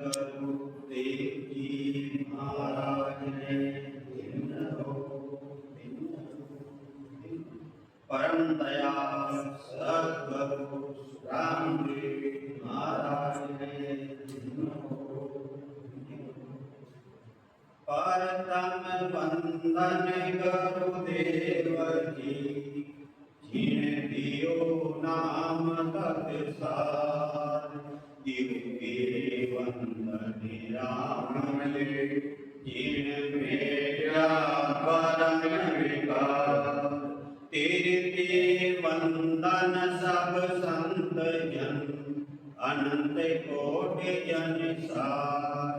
सद्गुरु देव जी महाराज ने परम दयाल सद्गुरु रामदेव महाराज ने परतम वंदन गुरुदेव जी जिन दियो नाम तत्सार दिव के वंदन राम जिन मेरा परम विकार तेरे ते वंदन सब संत जन अनंत कोटि जन सार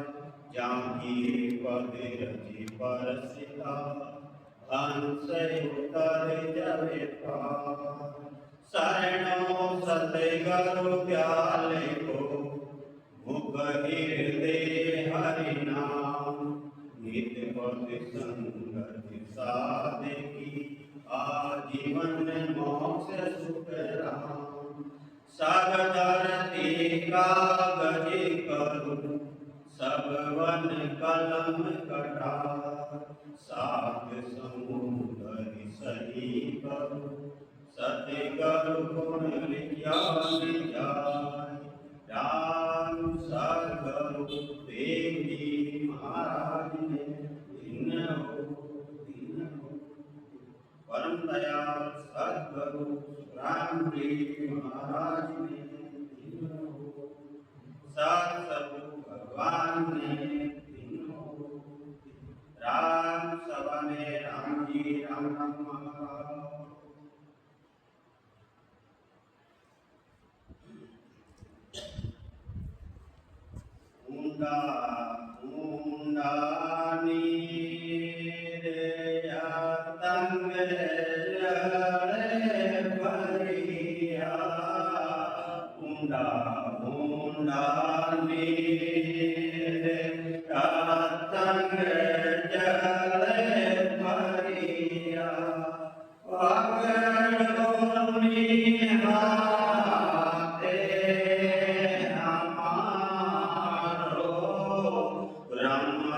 जाकी पद रचि परसिता हंस उतर जवे पार शरणो सतगुरु दयाल को मुख हृदय हरि नाम नित पद संगत साधकी आजीवन मोक्ष सुख राम सब धरती कागज करूं सब वन कलम कटार सात समुद्र सही करूं सतगुरु गुण ज्ञान जाय राम सद्गुरु देव जी महाराज ने दिन हो परम दयाल सद्गुरु रामदेव महाराज ने दिन हो सतगुरु भगवान ने दिन हो राम सभा में राम जी राम राम ऊंडा ऊंडा नीर तंग भरिया ऊंडा ऊंडा नीर तंग जल भरिया पकड़ो निहाते हमारो ब्रह्म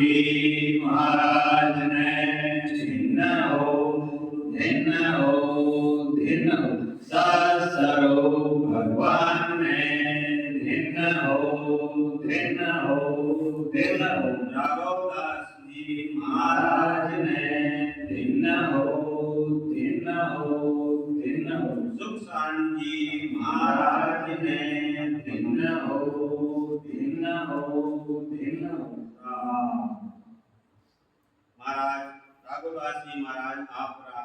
जी महाराज ने धिन्न हो सरो भगवान ने धिन्न हो राघवदास जी महाराज ने धिन्न हो सुखसान जी महाराज ने धिन्न हो महाराज राघवदास जी महाराज आपका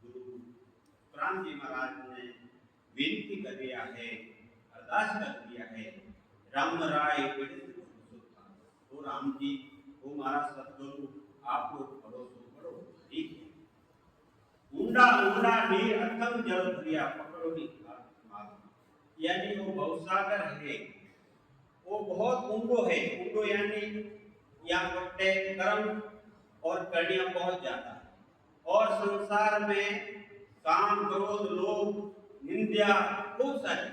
गुरु सुखराम जी महाराज ने विनती कर दिया है, अरदास कर दिया है, राम राय तो राम जी वो महाराज सतगुरु आप लोग पढ़ो ठीक है। ऊंडा नीर अथम जल भरिया पकड़ो नी यानी वो भवसागर है, वो बहुत ऊंडो है। ऊंडो यानी यहाँ बट्टे कर्म और कड़ियां बहुत ज्यादा है, और संसार में काम क्रोध लोभ निंदा खूब सारी।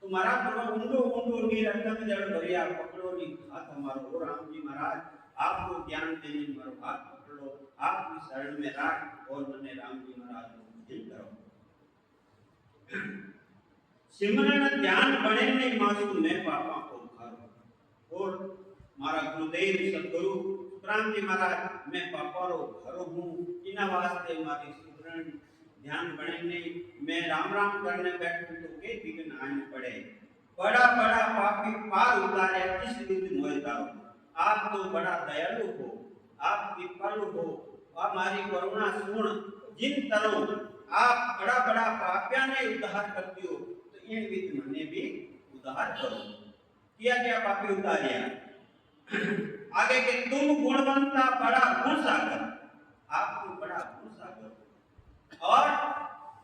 तुम्हारा ऊंडो नीर अथम जल भरिया पकड़ो नी हाथ हमारो। राम जी महाराज आपको ज्ञान देने मारो हाथ पकड़ो, आपकी शरण में राख और मने राम जी महाराज को करो। सिमरन ध्यान बने नहीं मासू मैं पापा को खारो। और मारा गुरुदेव सतगुरु सुखराम जी महाराज मैं पापा रो घरो हूँ, इना वास्ते मारी सिमरन ध्यान बने नहीं। मैं राम राम करने बैठूं तो के विघ्न आने पड़े। बड़ा पापी पार उतारे किस विध मोह दारू। आप तो बड़ा दयालु हो, आप कृपालु हो, हमारी करुणा सुन जिन तरो। आप बड़ा पापिया ने उद्धार करती हो, तो इन विध मने भी उद्धार करो। क्या पापी उतारिया आगे के तुम गुणवंता बड़ा गुण सागर। आप तो बड़ा गुण सागर और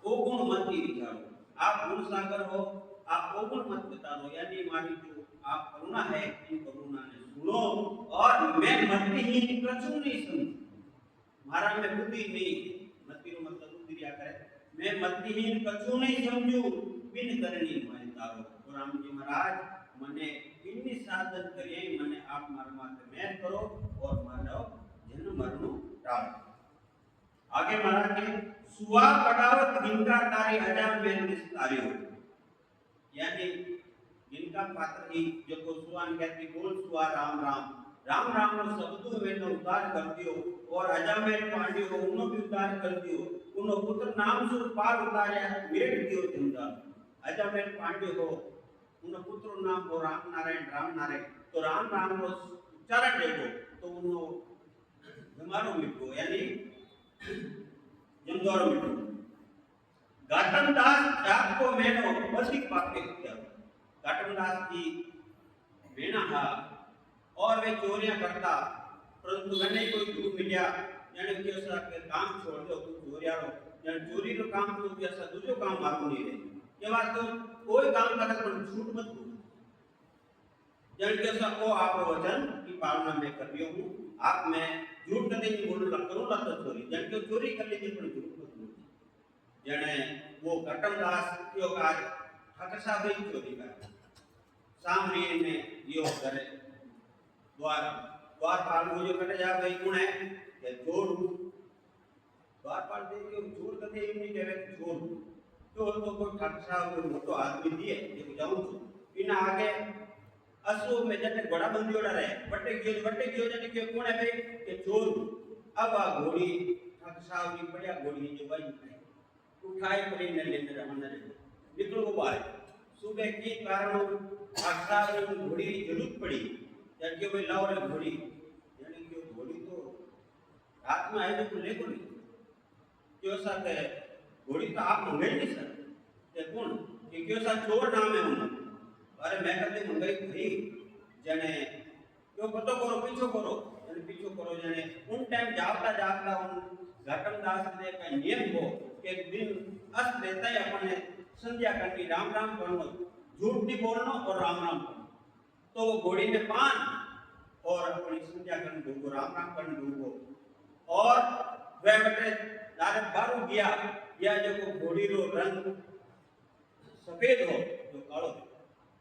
वो गुण मत ही विचारो। आप गुण सागर हो, आप वो गुण मत बताओ। यानी हमारी जो आप करुणा है, इन करुणा ने सुनो। और मैं मतिहीन कछु नहीं समझू, महाराज में बुद्धि नहीं, मति रो मतलब बुद्धि क्या करे। मैं मतिहीन कछु नहीं समझू, बिन करनी मैं तारो। राम जी महाराज मने इन्नी साधन करिए, मने आप मार माते मेहर करो और मारो जन्म मरणो टाळो। आगे महाराज के सुआ पटावत गिनका तारी अजाम में निस्तारियो। यानी गिनका पात्र ही जो को सुआन कहती बोल सुआ राम राम नो शब्दों में नो उद्धार कर दियो। और अजामेल पांड्यो को उनो भी उद्धार कर दियो। उनो पुत्र नाम सुर पार उतारे मेट दियो जिंदा। अजामेल पांड्यो को उनो पुत्र नाम को राम नारायण। तो राम नो उच्चारण देखो तो उनो बीमारो मिटो यानी जमदोरो मिटो। घाटम दास जाप को मैनो बसिक पाके किया। घाटम दास की बेना था और वे चोरियां करता, परंतु मैंने कोई झूठ मिलिया यानी कि ऐसा के काम छोड़ दो तू चोरियारो यानी चोरी रो काम तो ऐसा दूसरो काम मारू नहीं रहे। ये बात तो कोई काम करे पर झूठ मत बोल। यानी कि ऐसा को आप वचन की पालना मैं कर रही हूं। आप मैं झूठ कभी नहीं बोलूंगा, करूंगा तो चोरी। यानी कि चोरी कर लीजिए पर झूठ मत बोल। जने वो घटम दास यो का ठाकर साहब ही चोरी कर सामने ने यो करे द्वारपाल को जो कटे जा गई कौन है कि चोर। द्वारपाल दे के चोर कदे ही नहीं कहे चोर तो कोई ठाकर साहब को मोटो आदमी दिए देखो जाऊं तो इन आगे असो में जटे बड़ा बंदियोड़ा रहे बटे क्यों जने के कौन है भाई के चोर। अब आ घोड़ी ठाकर साहब की बढ़िया घोड़ी जो भाई उठाई पड़ी ने लेने रवाना निकलो बाहर। सुबह के कारण आखा घोड़ी की जरूरत पड़ी जबकि भाई लाओ रे घोड़ी यानी कि घोड़ी तो रात में आए तो ले को नहीं क्यों सा कहे घोड़ी तो आप मंगाई नहीं सर ये कौन कि क्यों सा चोर नाम है उन। अरे मैं कहते मंगाई थी जने क्यों पतो करो पीछो करो जने उन टाइम जावता उन घटम दास ने का नियम हो कि दिन अस्त रहता है अपने संध्या करनी राम करनो झूठ नहीं बोलना और राम करनो। तो वो घोड़ी में पान और अपनी संध्या करने दूंगो राम करने दूंगो। और वह बटे दारे बारू गया या जो घोड़ी रो रंग सफेद हो जो कालो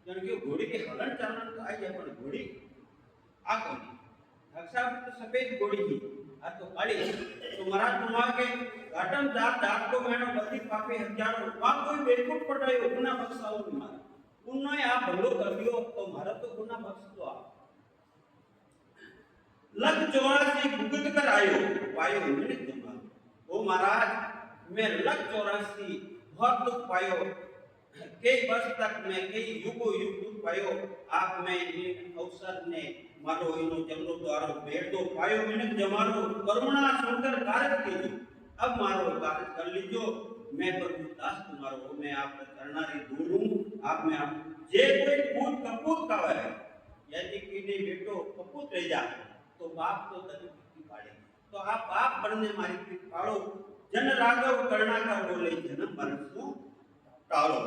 यानी कि घोड़ी के हलन चलन तो आई अपन घोड़ी आ कोनी अक्सर तो सफेद गोड़ी थी आ तो काली तो महाराज तुम के घाटम जात जात को मैंने बदी पापे हजारों वहां कोई बेवकूफ पटायो गुना बख्शाओ मारा उन्होंने आप भलो कर दियो तो मारा तो गुना बख्श दो आप लग 84 भुगत कर आयो पायो मैंने जमा ओ महाराज मैं लग 84 बहुत दुख पायो कई वर्ष तक मैं कई युगो युग दुख पायो आप में इन अवसर ने मारो इनो जमनो द्वारो भेड़ दो पायो मैंने जमारो करुणा सुंदर कार्य कीजो अब मारो कार्य कर लीजो मैं प्रभु दास तुम्हारो मैं आप करनारी दूर हूं आप में आप जे कोई पूत कपूत का है यदि कीने बेटो कपूत रह जा तो बाप तो तभी की पाड़े तो आप बाप बनने मारी की पाड़ो जन राघव करना का बोले जन्म मरण सो टालो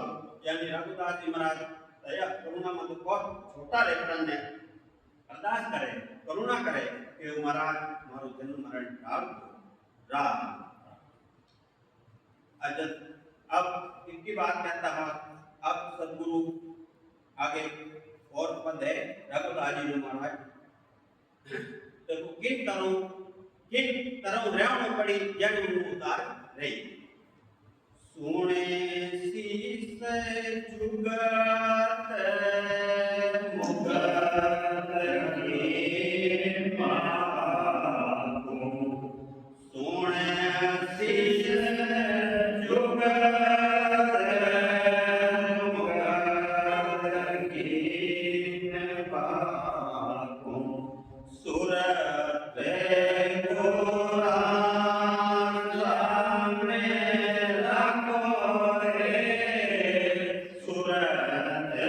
यानी रघुदास जी महाराज दया करुणा मत बहुत छोटा लेखन ने अरदास करे करुणा करे कि महाराज मारो जन्म मरण टाल दो राम अजत अब इनकी बात कहता है अब सदगुरु आगे और पद है रघुदास जी महाराज तो किन तरह रहने पड़ी जन्म उतार रही सुने शीस जुगत मुगत के मागो सुने शीस जुगत मुगत के मागो सुरत गोरा सामने सुरत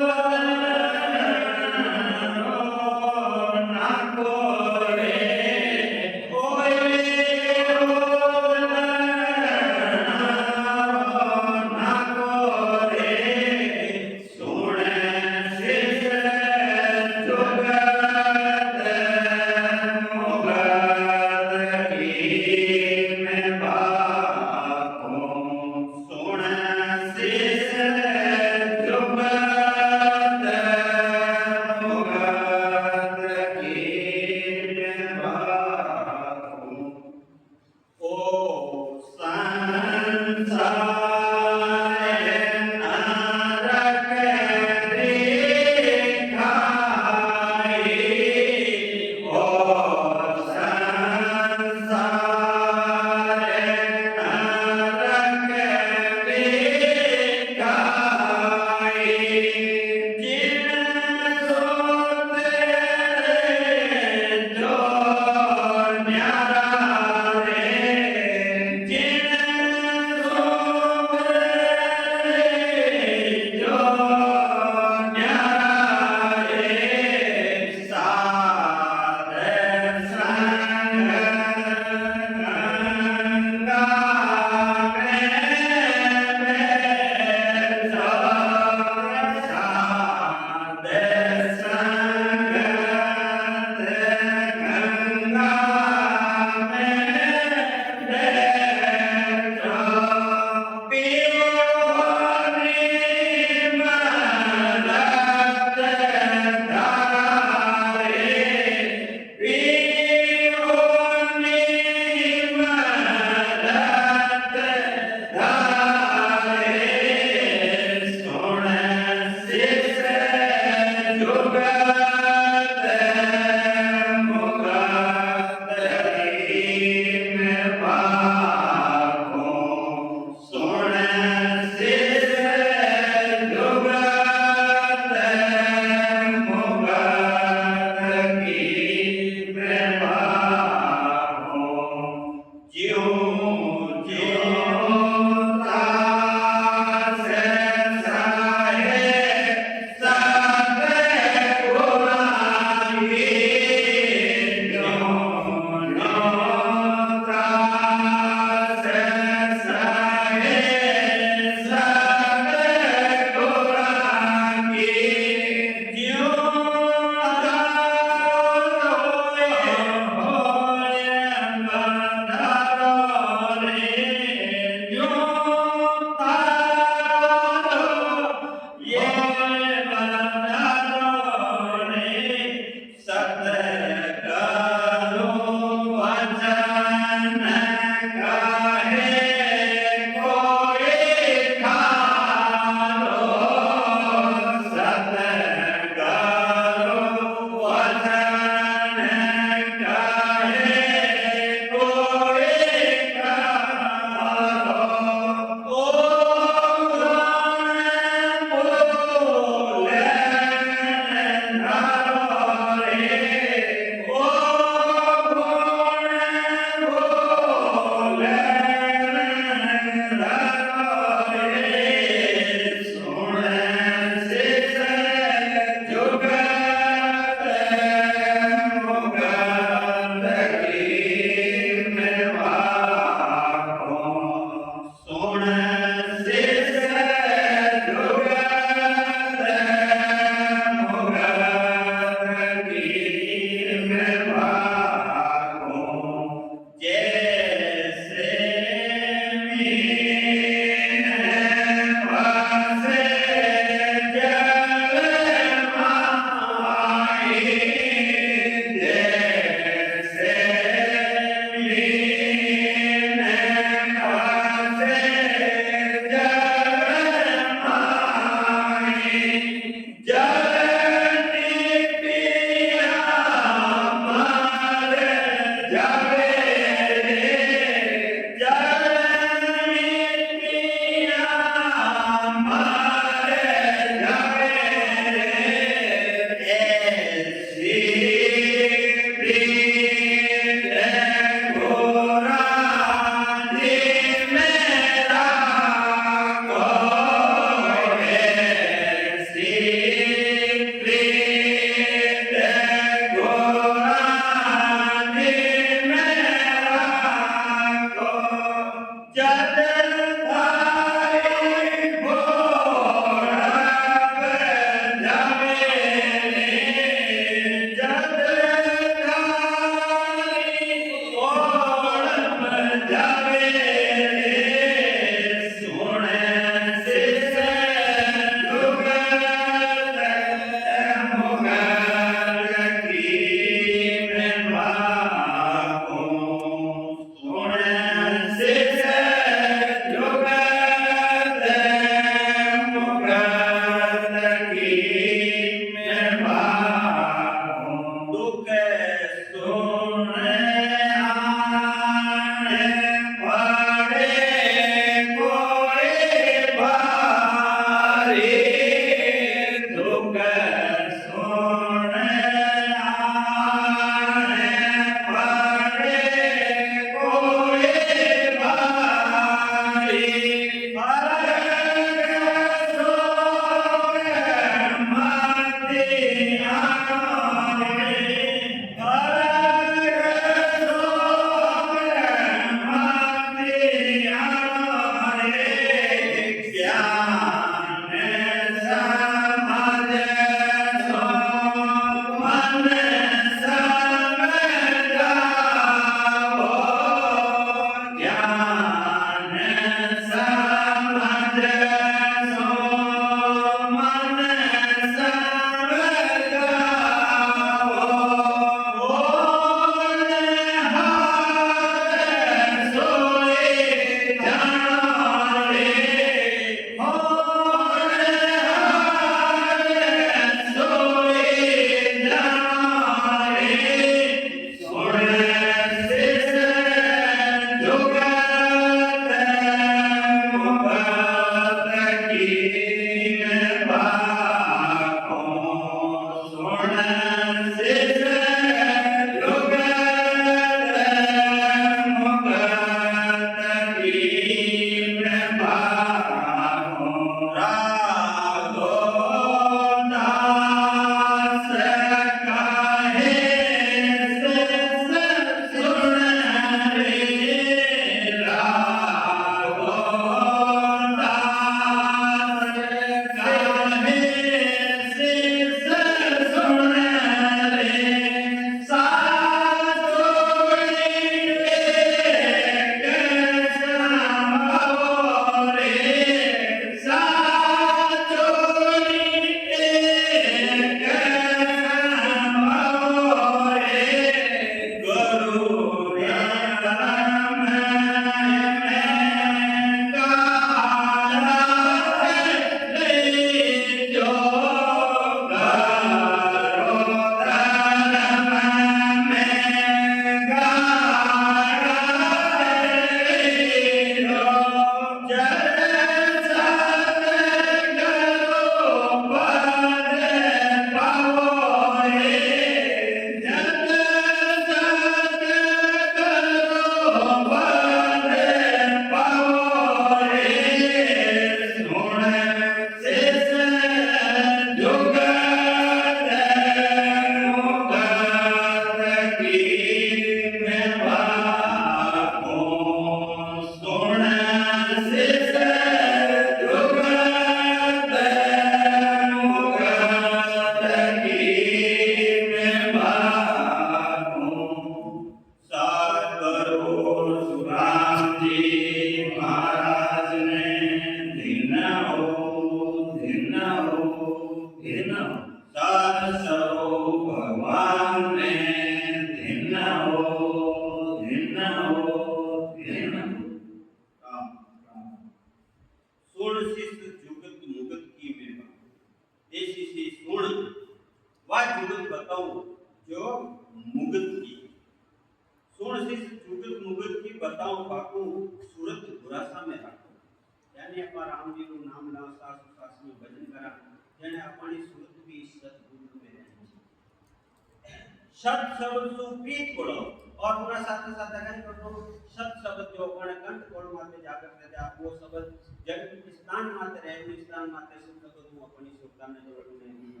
शब्द शब्द सुप्रीत बोलो और पूरा साथ साथ कहीं करो शब्द शब्द जो अपन कंठ कोण माते जाकर कहते आप वो शब्द जग स्थान माते रहे स्थान माते शब्द तो तुम अपनी सुरता में जो ने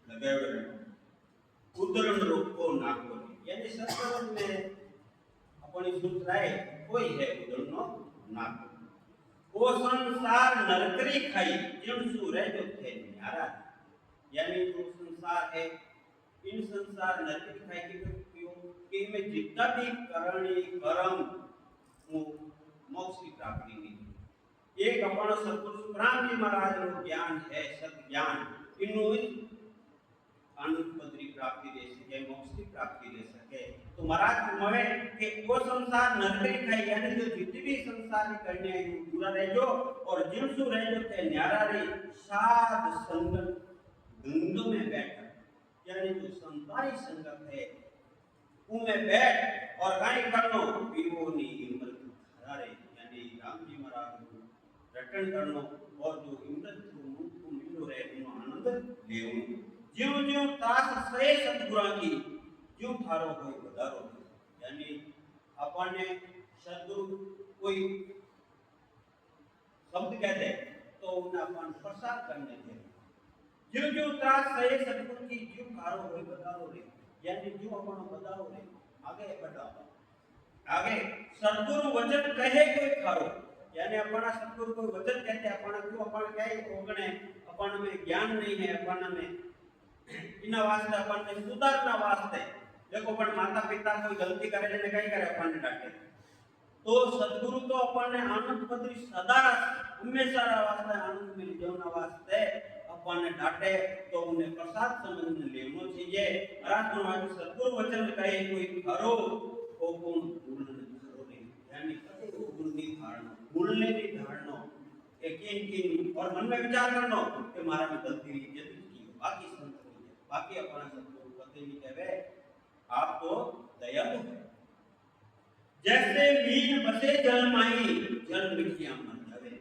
लगाए रहे उद्धरण रोको ना को यानी शब्द में अपनी सुरताए कोई है उद्धरण नो ना को वो संसार नरकरी खाई जिन सूरज जो थे यारा यानी जो संसार है इन संसार नरक खाई कि में जितना भी करणी कर्म मोक्ष की प्राप्ति नहीं एक अपना सतगुरु सुखराम जी महाराज नो ज्ञान है सत ज्ञान इन्नु आनंद पदरी प्राप्ति दे सके मोक्ष की प्राप्ति दे सके तो महाराज मवे कि वो संसार नरक खाई यानी जो जितनी भी संसार की करने है पूरा रह जो और जिनसु रह जो ते न्यारा रे साध संगत गंग में बैठ यानी जो संसारी संगत है उनमें बैठ और गाय करनो पीवो नी इमृत हरारे यानी राम जी महाराज रटन करनो और जो इमृत मुक्त को मिलो रहे उनो आनंद लेओ ज्यों ज्यों त्रास सहे सतगुरु की ज्यों थारो होय बधारो यानी अपन ने सतगुरु कोई शब्द कहते तो उन्हें अपन प्रसार करने के जो जो त्रास सहे सदगुरु की जीव कारो होय बताओ रे, यानी जो अपन बताओ रे आगे बढ़ाओ। आगे सदगुरु वचन कहे कोई खारो, यानी अपना सदगुरु कोई वचन कहते अपना क्यों अपन कहे ओगणे अपन में ज्ञान नहीं है, अपन में इन वास्ते अपन में सुधारना वास्ते देखो अपन माता पिता कोई गलती करे ने कई करे अपन डांटे, तो सदगुरु तो अपन ने आनंद पदरी सदा हमेशा वास्ते आनंद मिल जाना वास्ते अपन ने डांटे तो उन्हें प्रसाद समझ में लेनो चाहिए। अरात्मा सदगुरु वचन कहे कोई खरो को गुण गुण खरो नहीं, यानी कदे वो गुण की धारणा बोलने की धारणा किन और मन में विचार करना कि मारा में गलती हुई जल्दी की बाकी संत की बाकी अपना सदगुरु कदे नहीं कहवे आप तो दयालु है। जैसे मीन बसे जल माई जल मिठिया मन जावे,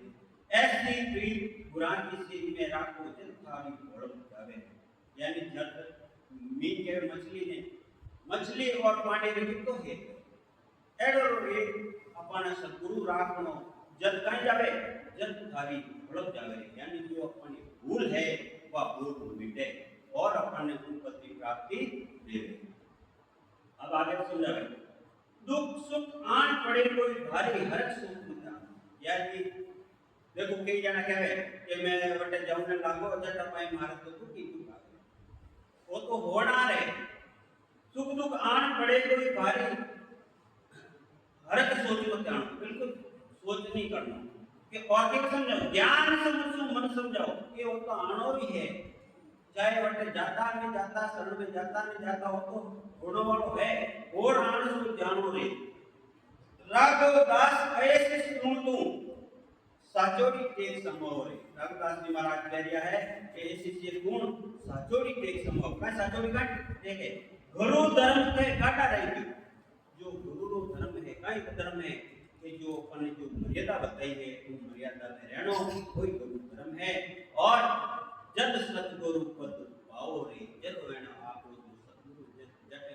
ऐसी प्रीत बुरा किसी में राखो जल थारी भड़क जावे, यानी जल मीन के मछली ने मछली और पानी में तो है एडो रे अपना सदगुरु राखनो जल कहीं जावे जल थारी भड़क जावे, यानी जो अपनी भूल है वह भूल मिटे और अपने उत्पत्ति प्राप्ति देवे। अब आगे समझावे दुख सुख आन पड़े कोई भारी हर सुख मिटा, यानी देखो कई जना कहे कि मैं वटे जाऊने लागो जटा पाई मारे तो दुखी दुख आवे, वो तो होना रे सुख दुख आन पड़े कोई भारी हरक सोच मत आनो, बिल्कुल सोच नहीं करना कि और के समझाओ ज्ञान समझो मन समझाओ कि वो तो आनो ही है, चाहे वटे जाता में जाता शरण में जाता नहीं जाता हो तो होने वालो है और आनंद को जानो रे। राघव दास ऐसे सुन तू साचोरी टेक संभव रे, राघव दास जी महाराज कह दिया है कि ऐसे से गुण साचोरी टेक संभव मैं साचोरी का देखे गुरु धर्म के काटा रहेगी, जो गुरु धर्म है कई धर्म है कि जो अपन जो मर्यादा बताई है उन मर्यादा में रहना कोई गुरु धर्म है। और जब सतगुरु पद पाओ रे जब वेणा आप जो सतगुरु जटे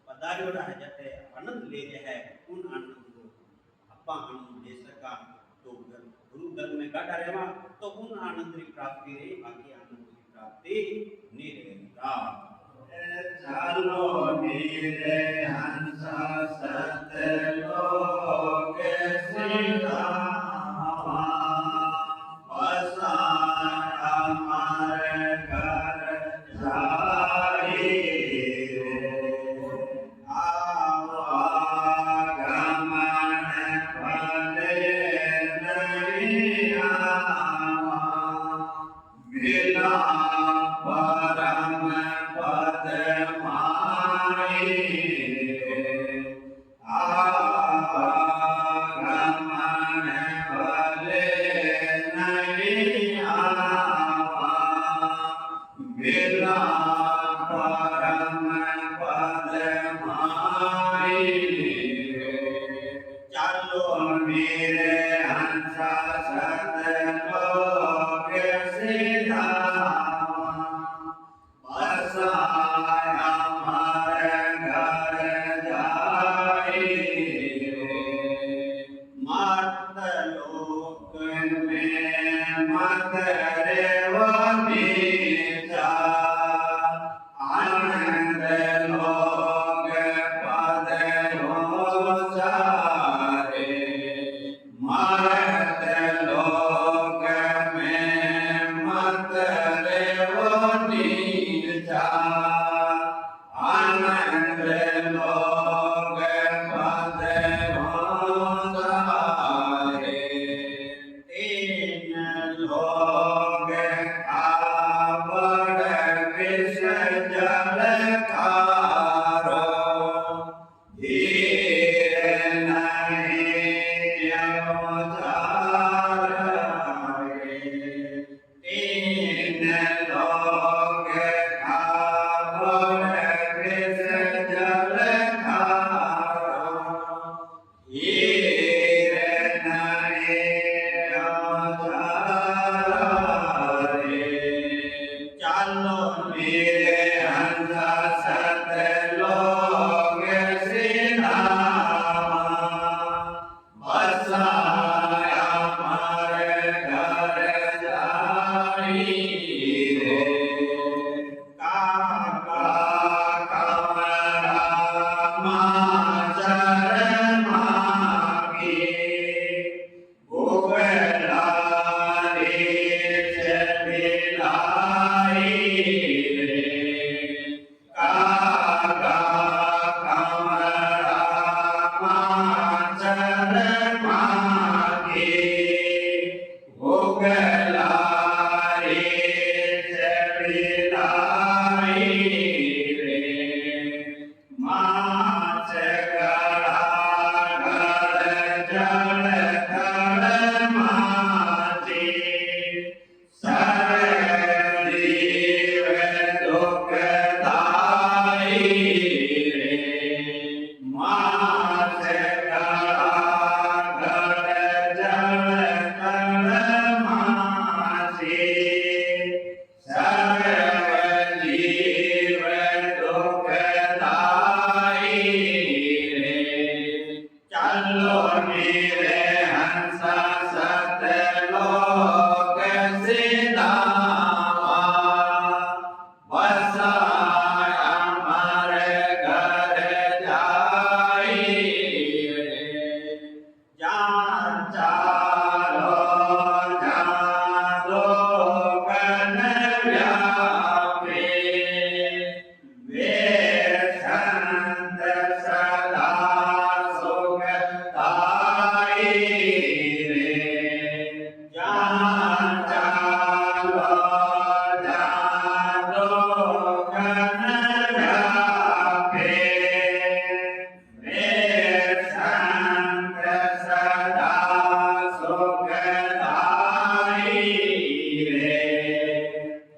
पदारियोड़ा है जटे आनंद ले रहे हैं उन आनंद को अपा आनंद दे सका तो गुरु धर्म में गाटा रहेगा तो उन आनंद की प्राप्ति रही, बाकी आनंद की प्राप्ति नहीं रहेगा। चलो मेरे हंसा सतलोक सीता रागा कमला माचर मागे उगलारे चढ़िलाई रे माच गड़ा गड़ जड़ गड़ माचे सरजीव दुखदाई रे माच गड़ा गड़ जड़ गड़ माचे सर्वजीव दुखदाई रे चलो मेरे हंस सतलोक सिधावा बसाय अमर घर जाई रे जान चालो जादो कन व्यापे वे संत सदा सुखदाई रे जान चालो जादो कन व्यापे वे संत सदा सुखदाई रे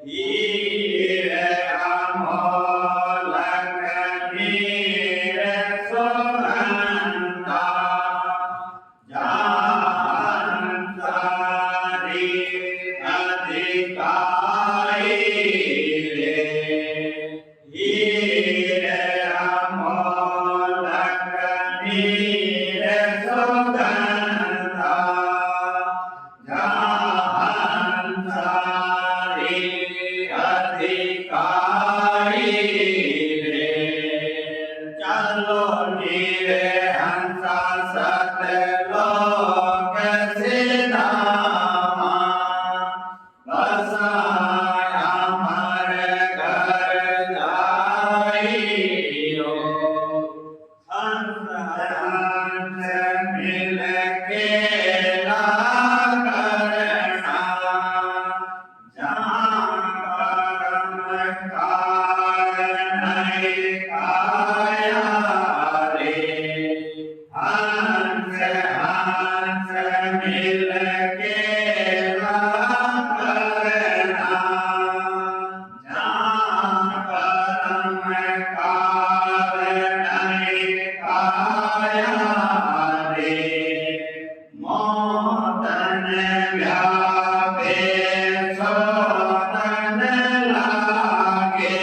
हीरे अमोलक नीर सुगंधा जानसारी अधिकारी रे हीरे अमोलक नीर सुगंधा जानसारी अधिकारी रे चलो नीरे हंसा सतलोक सिधामा बसाय अमर घर जाई रो हंस हंस मिल के ला करना जान कर्म नहीं काया रे हंस हंस मिल के ला करना जान कर्म नहीं काया रे मोदन व्यापे सोदन लागे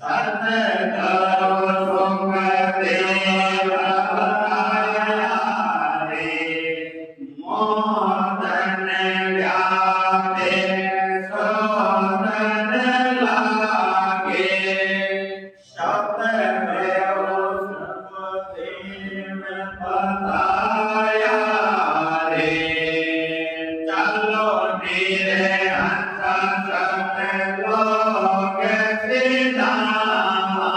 सतगुरु सुख देव रे मोदन व्यापे सोदन लागे सतगुरु सुख देव बताया रे चलो मेरे हंस सतलोक सिधामा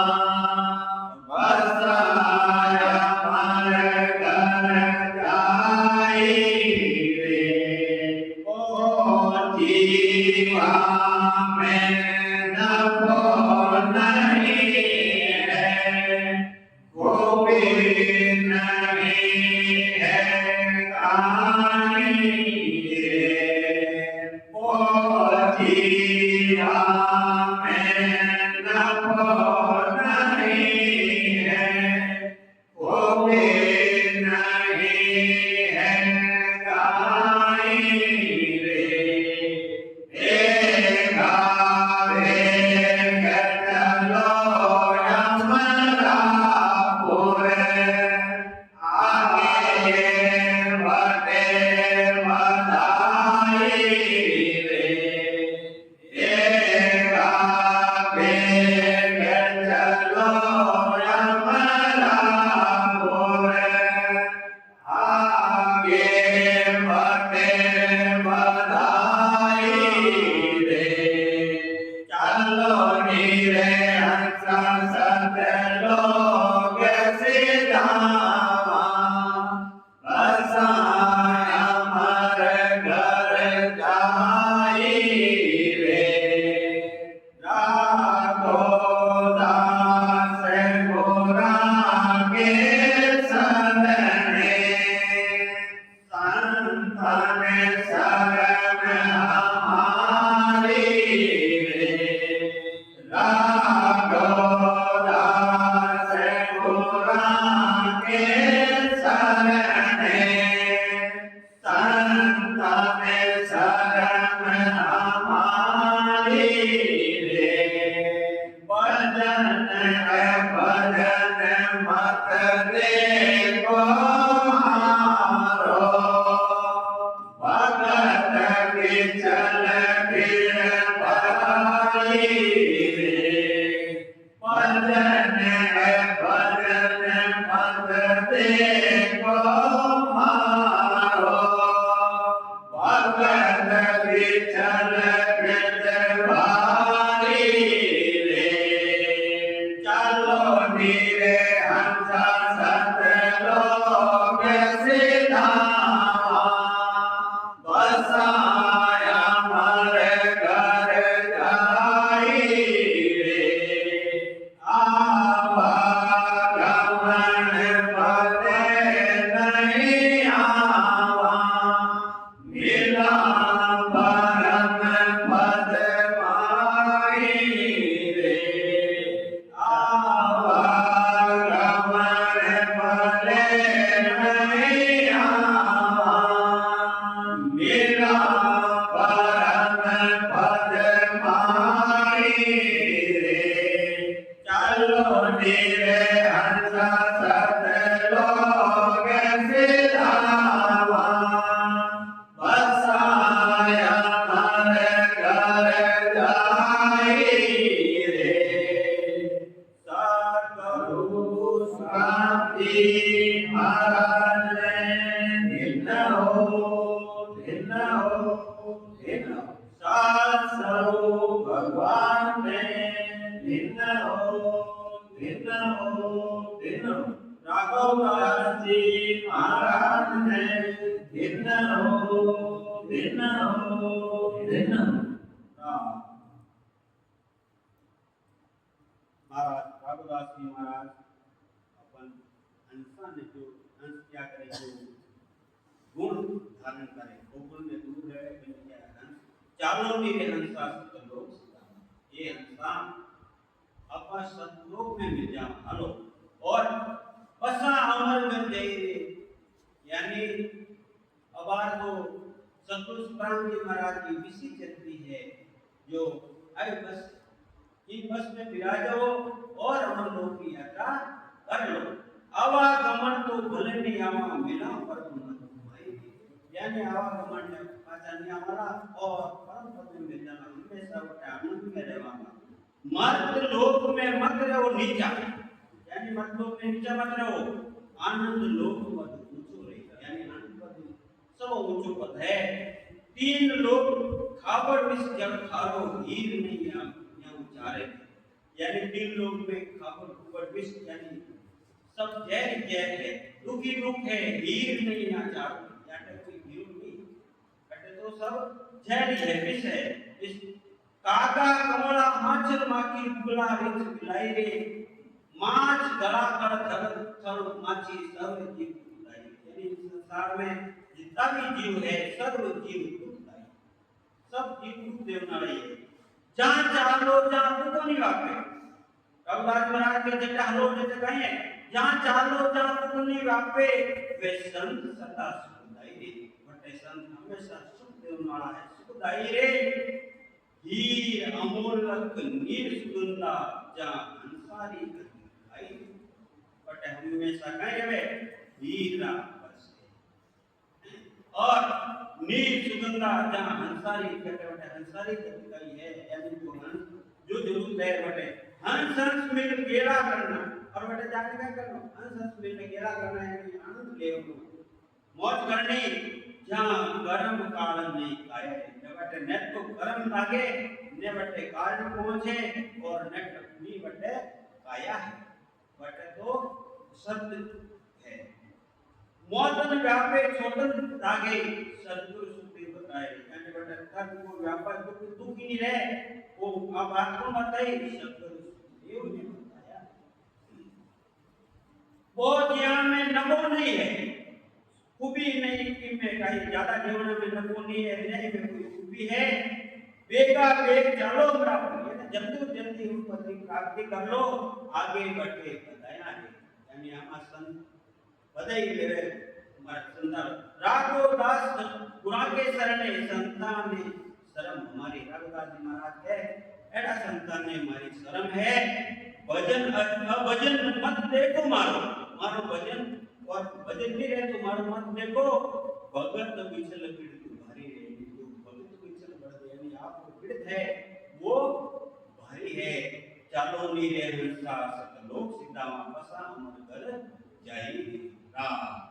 बसाय अमर घर जाई रे ओ जीवा में नभो नहीं है कोई नहीं है कहानी रे ओ जीवा में नभो नहीं है कोई नहीं है कहानी रे गावे चलो अमरापुर आगे बढ़े बधाई रे गावे सतलोक सिधावा बसाया मर घर जाई रे राघो दास गोरा के सदने संतन शरण हमारी रे राघो दास गोरा के शरणे संतन शरण हमारी रे भजन है भजन मत देखो हारो भगत के चल फिर पाई रे भजन है भजन मत देखो हारो भगत के चल फिर पाई रे चलो नीरे हंसा सतलोक सिधावा बसाया मर घर जाई रे आवागमन पदे नहीं आवा मिला परम पद पाई रे आवागमन पदे नहीं आवा मिला परम पद पाई रे चलो नीरे हंसा सतलोक सिधावा बसाया मर घर जाई रे सतगुरु शांति महाराज दिन हो दिन सत्स्वरूप भगवान ने दिन राघव दास जी महाराज ने दिन महाराज राघवदास जी महाराज अपन हंसा ने जो हंस क्या करे जो गुण धारण करे वो गुण में दूर है क्या हंस चारों मेरे हंसा सतलोक सिधावा ये हंसा अपा सतलोक में मिल जाओ हलो और बसा अमर में जय रे यानी अबार तो सतगुरु सुखराम जी महाराज की विशी चलती है जो आई बस इन बस में विराजो और अमर लोक की यात्रा कर लो आवागमन तो भले नहीं आवा मिला पर भाई यानी आवागमन में पाचा नहीं आवाला और परम पद में मिल जाना हमेशा बटे आनंद में रहवाना मर्त लोक में मत रहो नीचा यानी मत लोक में नीचा मत रहो आनंद लोक मत ऊंचो रहेगा यानी आनंद पद सब ऊंचो पद है तीन लोक खाबर विष जल खारो हीर नहीं यहाँ उचारे यानी तीन लोक में खाबर ऊपर विष यानी सब जहर जहर है दुखी दुख है हीर नहीं यहाँ चारो यानी कोई हीरो नहीं बटे तो सब जहर है विष है इस कागा कमला माछर माकी बुला रिच बिलाई रे माछ गला कर थल थल माछी सर्व जीव दुखदाई यानी इस संसार में जितना भी जीव है सर्व जीव दुखदाई सब जीव दुख देवना रही है जहाँ चालो जहाँ दुख नहीं वापे रघुदास महाराज के जटा हलो जैसे कहें जहाँ चालो जहाँ दुख नहीं वापे वे संत सदा सुखदाई रे बटे संत हमेशा सुख देवना है सुखदाई रे हीर अमोलक नीर सुगंधा जहाँ अंसारी आई बट हमेशा कहीं वे हीरा बसे और नीर सुगंधा जहाँ अंसारी कहते बटे अंसारी कहीं है यानी जो हंस जो जरूरत है बटे हंस हंस मिल गेला करना और बटे जाके क्या करना हंस हंस मिल गेला करना है आनंद ले मौज करनी जहाँ गर्म काल नहीं काया ने बटे नेट तो गर्म लागे ने बटे काल पहुंचे और नेट अपनी बटे काया है बटे तो सत्य है मौतन व्यापे छोटन लागे सदगुरु सुखी बताए यानी बटे तक को व्यापार दुख दुख ही नहीं रहे वो अब आपको बताई सदगुरु सुखदेव ने बताया वो ज्ञान में नमो नहीं है खूबी नहीं कि में कहीं ज्यादा जीवन में नमो नहीं है नहीं में कोई खूबी है बेगा बेग चलो प्राप्त जल्दी जल्दी उपपत्ति प्राप्ति कर लो आगे बढ़ के बताया है यानी हमारा संत बधाई ले रहे हमारे संतान राघो दास गुरा के शरणे संतान ने शर्म हमारी रघुदास जी महाराज है ऐसा संतान ने हमारी शर्म है भजन भजन मत देखो मारो मारो भजन और भजन नहीं रहे तो मारो मत देखो भगत विचल पीड़ित भारी है जो भगत विचल बढ़ यानी आप पीड़ित है वो भारी है चालो नी रे हंसा सकल लोक सीता वापस अमर घर जाई राम